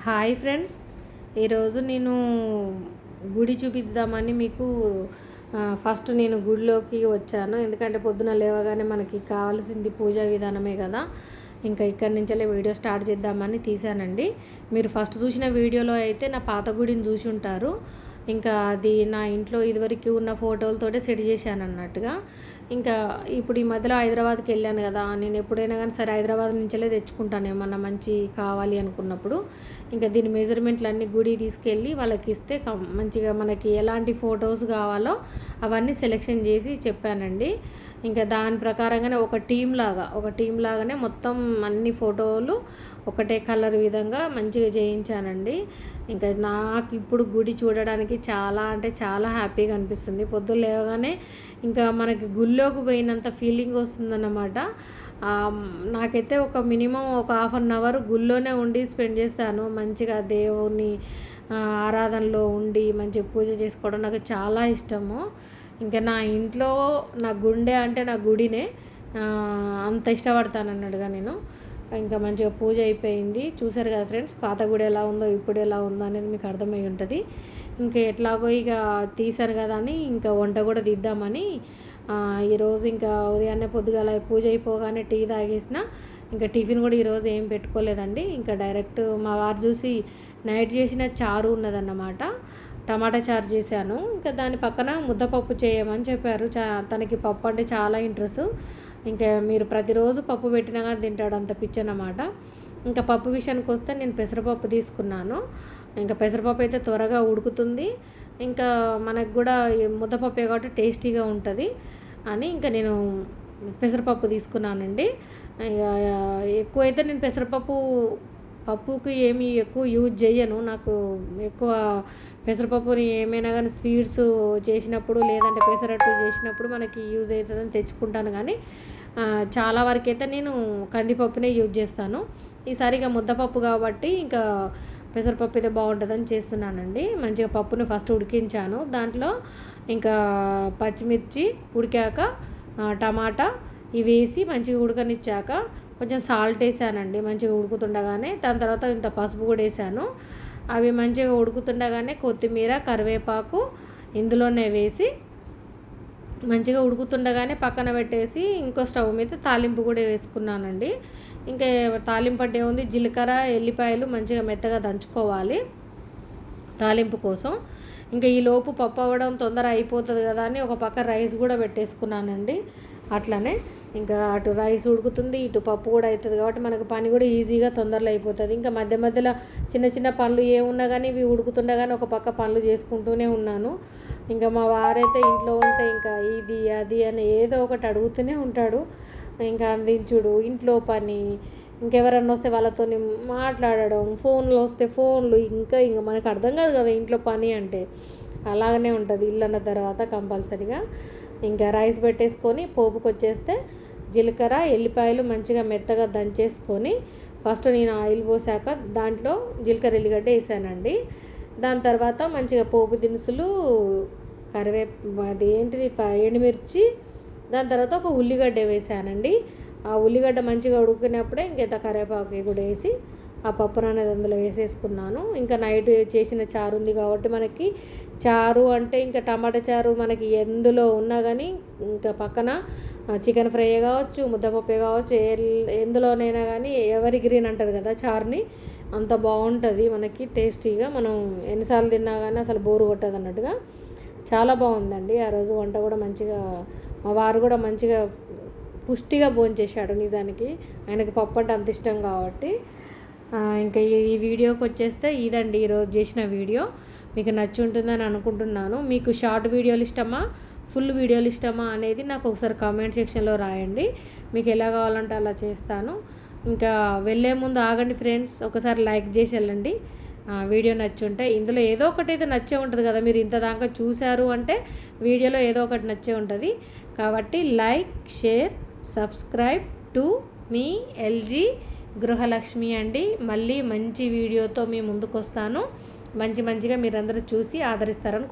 Hi friends, ఈరోజు నేను గుడి చూపిద్దామని మీకు ఫస్ట్ నేను గుడిలోకి వచ్చాను. ఎందుకంటే పొద్దున లేవగానే మనకి కావాల్సింది పూజా విధానమే కదా. ఇంకా ఇక్కడి నుంచే వీడియో స్టార్ట్ చేద్దామని తీసానండి. మీరు ఫస్ట్ చూసిన వీడియోలో అయితే నా పాత గుడిని చూసి ఉంటారు. ఇంకా అది నా ఇంట్లో ఇదివరకు ఉన్న ఫోటోలతోటే సెట్ చేశాను అన్నట్టుగా. ఇంకా ఇప్పుడు ఈ మధ్యలో హైదరాబాద్కి వెళ్ళాను కదా, నేను ఎప్పుడైనా కానీ సరే హైదరాబాద్ నుంచే తెచ్చుకుంటాను ఏమన్నా మంచి కావాలి అనుకున్నప్పుడు. ఇంకా దీని మెజర్మెంట్లు అన్నీ గుడి తీసుకెళ్ళి వాళ్ళకి ఇస్తే మంచిగా మనకి ఎలాంటి ఫొటోస్ కావాలో అవన్నీ సెలెక్షన్ చేసి చెప్పానండి. ఇంకా దాని ప్రకారంగానే ఒక టీం లాగానే మొత్తం అన్ని ఫోటోలు ఒకటే కలర్ విధంగా మంచిగా చేయించానండి. ఇంకా నాకు ఇప్పుడు గుడి చూడడానికి చాలా అంటే చాలా హ్యాపీగా అనిపిస్తుంది. పొద్దున్న లేవగానే ఇంకా మనకి గుళ్ళోకి పోయినంత ఫీలింగ్ వస్తుందన్నమాట. నాకైతే ఒక మినిమం ఒక ½ గుళ్ళోనే ఉండి స్పెండ్ చేస్తాను. మంచిగా దేవుని ఆరాధనలో ఉండి మంచిగా పూజ చేసుకోవడం నాకు చాలా ఇష్టము. ఇంకా నా ఇంట్లో నా గుండె అంటే నా గుడినే, అంత ఇష్టపడతాను అన్నట్టుగా నేను. ఇంకా మంచిగా పూజ అయిపోయింది. చూసారు కదా ఫ్రెండ్స్, పాత గుడి ఎలా ఉందో ఇప్పుడు ఎలా ఉందో అనేది మీకు అర్థమై ఉంటుంది. ఇంకా ఎట్లాగో ఇక తీసాను కదా అని ఇంకా వంట కూడా తీద్దామని ఈరోజు ఇంకా ఉదయాన్నే పొద్దుగాల పూజ అయిపోగానే టీ తాగేసిన. ఇంకా టిఫిన్ కూడా ఈరోజు ఏం పెట్టుకోలేదండి. ఇంకా డైరెక్ట్ మా వారు చూసి నైట్ చేసిన చారు ఉన్నదన్నమాట, టమాటా చారు చేశాను. ఇంకా దాని పక్కన ముద్దపప్పు చేయమని చెప్పారు. తనకి పప్పు అంటే చాలా ఇంట్రెస్ట్. ఇంకా మీరు ప్రతిరోజు పప్పు పెట్టినా కానీ తింటాడు, అంత పిచ్చి అన్నమాట. ఇంకా పప్పు విషయానికి వస్తే నేను పెసరపప్పు తీసుకున్నాను. ఇంకా పెసరపప్పు అయితే త్వరగా ఉడుకుతుంది, ఇంకా మనకు కూడా ముద్దపప్పే కాబట్టి టేస్టీగా ఉంటుంది అని ఇంకా నేను పెసరపప్పు తీసుకున్నానండి. ఎక్కువైతే నేను పప్పుకి ఏమీ ఎక్కువ యూజ్ చేయను. నాకు ఎక్కువ పెసరపప్పుని ఏమైనా కానీ స్వీట్స్ చేసినప్పుడు లేదంటే పెసరట్టు చేసినప్పుడు మనకి యూజ్ అవుతుందని తెచ్చుకుంటాను. కానీ చాలా వరకు అయితే నేను కందిపప్పునే యూజ్ చేస్తాను. ఈసారిగా ముద్దపప్పు కాబట్టి ఇంకా పెసరపప్పు అయితే బాగుంటుందని చేస్తున్నానండి. మంచిగా పప్పుని ఫస్ట్ ఉడికించాను. దాంట్లో ఇంకా పచ్చిమిర్చి ఉడికాక టమాటా ఇవి వేసి మంచిగా ఉడకనిచ్చాక కొంచెం సాల్ట్ వేసానండి మంచిగా ఉడుకుతుండగానే. దాని తర్వాత ఇంత పసుపు కూడా వేసాను. అవి మంచిగా ఉడుకుతుండగానే కొత్తిమీర కరివేపాకు ఇందులోనే వేసి మంచిగా ఉడుకుతుండగానే పక్కన పెట్టేసి ఇంకో స్టవ్ మీద తాలింపు కూడా వేసుకున్నానండి. ఇంకా తాలింపు అంటే ఉంది, జీలకర్ర ఎల్లిపాయలు మంచిగా మెత్తగా దంచుకోవాలి తాలింపు కోసం. ఇంకా ఈలోపు పప్పు అవ్వడం తొందర అయిపోతుంది కదా అని ఒక పక్క రైస్ కూడా పెట్టేసుకున్నానండి. అట్లనే ఇంకా అటు రైస్ ఉడుకుతుంది, ఇటు పప్పు కూడా అవుతుంది కాబట్టి మనకు పని కూడా ఈజీగా తొందరలో అయిపోతుంది. ఇంకా మధ్యలో చిన్న చిన్న పనులు ఏమున్నా కానీ ఇవి ఉడుకుతుండగానే ఒక పక్క పనులు చేసుకుంటూనే ఉన్నాను. ఇంకా మా వారైతే ఇంట్లో ఉంటే ఇంకా ఇది అది అని ఏదో ఒకటి అడుగుతూనే ఉంటాడు. ఇంకా అందించుడు, ఇంట్లో పని, ఇంకెవరన్నా వస్తే వాళ్ళతో మాట్లాడడం, ఫోన్లు వస్తే ఫోన్లు, ఇంకా మనకు అర్థం కాదు కదా ఇంట్లో పని అంటే. అలాగనే ఉంటుంది ఇల్లు అన్న తర్వాత కంపల్సరిగా. ఇంకా రైస్ పెట్టేసుకొని పోపుకి వచ్చేస్తే జీలకర్ర ఎల్లిపాయలు మంచిగా మెత్తగా దంచేసుకొని ఫస్ట్ నేను ఆయిల్ పోసాక దాంట్లో జీలకర్ర ఎల్లిగడ్డ వేసానండి. దాని తర్వాత మంచిగా పోపు దినుసులు అది ఏంటిది ఎండుమిర్చి, దాని తర్వాత ఒక ఉల్లిగడ్డ వేసానండి. ఆ ఉల్లిగడ్డ మంచిగా ఉడుకున్నప్పుడే ఇంకెంత కరివేపాకు కూడా వేసి ఆ పప్పును అనేది అందులో వేసేసుకున్నాను. ఇంకా నైట్ చేసిన చారు ఉంది కాబట్టి మనకి చారు అంటే ఇంకా టమాటా చారు మనకి ఎందులో ఉన్నా కానీ ఇంకా పక్కన చికెన్ ఫ్రై కావచ్చు, ముద్దపప్పే కావచ్చు, ఎందులోనైనా కానీ ఎవరి గ్రీన్ అంటారు కదా చారుని, అంత బాగుంటుంది మనకి టేస్టీగా. మనం ఎన్నిసార్లు తిన్నా కానీ అసలు బోరు కొట్టదు అన్నట్టుగా చాలా బాగుందండి. ఆ రోజు వంట కూడా మంచిగా, మా వారు కూడా మంచిగా పుష్టిగా భోంచేశాడు. నిజానికి ఆయనకి పప్పు అంటే అంత ఇష్టం కాబట్టి. ఇంకా ఈ వీడియోకి వచ్చేస్తే ఇదండి ఈరోజు చేసిన వీడియో. మీకు నచ్చి ఉంటుందని అనుకుంటున్నాను. మీకు షార్ట్ వీడియోలు ఇష్టమా, ఫుల్ వీడియోలు ఇష్టమా అనేది నాకు ఒకసారి కామెంట్ సెక్షన్లో రాయండి. మీకు ఎలా కావాలంటే అలా చేస్తాను. ఇంకా వెళ్ళే ముందు ఆగండి ఫ్రెండ్స్, ఒకసారి లైక్ చేసి వెళ్ళండి. వీడియో నచ్చి ఉంటే ఇందులో ఏదో ఒకటి అయితే నచ్చే ఉంటుంది కదా. మీరు ఇంత దాకా చూశారు అంటే వీడియోలో ఏదో ఒకటి నచ్చే ఉంటుంది కాబట్టి లైక్, షేర్, సబ్స్క్రైబ్ టు మీ ఎల్జీ గృహలక్ష్మి అండి. మళ్ళీ మంచి వీడియోతో మీ ముందుకు వస్తాను. మంచిగా మీరందరూ చూసి ఆదరిస్తారని